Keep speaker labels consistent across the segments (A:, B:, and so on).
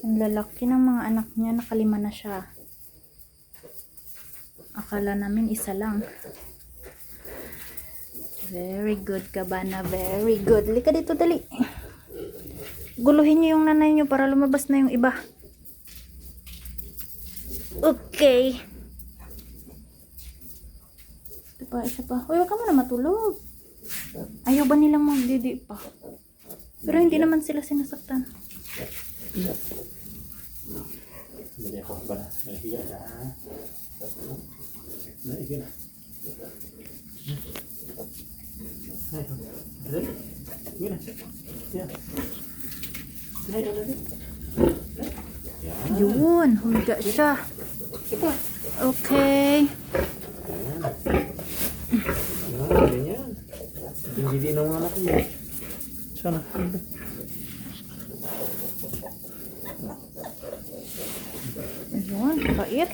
A: Ang lalaki ng mga anak niya, nakalima na siya. Akala namin isa lang. Very good, Cabana. Very good. Lika dito, dali. Guluhin niyo yung nanay niyo para lumabas na yung iba. Okay. Ito pa, isa pa. Uy, wag ka muna matulog. Ayaw ba nilang magdidi pa? Pero hindi naman sila sinasaktan.
B: Hindi ako ba na? Nahiga na. Nahiga na. Higa na.
A: Yun, humiga siya. Okay.
B: Ganyan. Hindi na mga anak mo. Sana.
A: Yun, bait.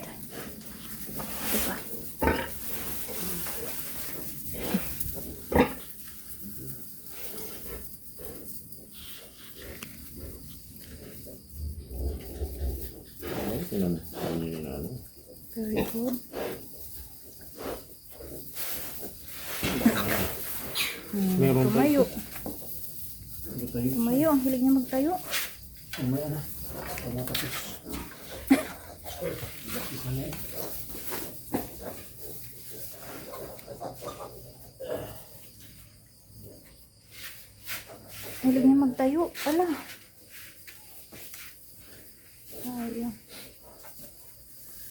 A: Diba? Very good.
B: Meron pa.
A: Tumayo. Tumayo, ang hilig niya magtayo.
B: Umaya na. Wala pa ito.
A: Hilig niya magtayo. Ala.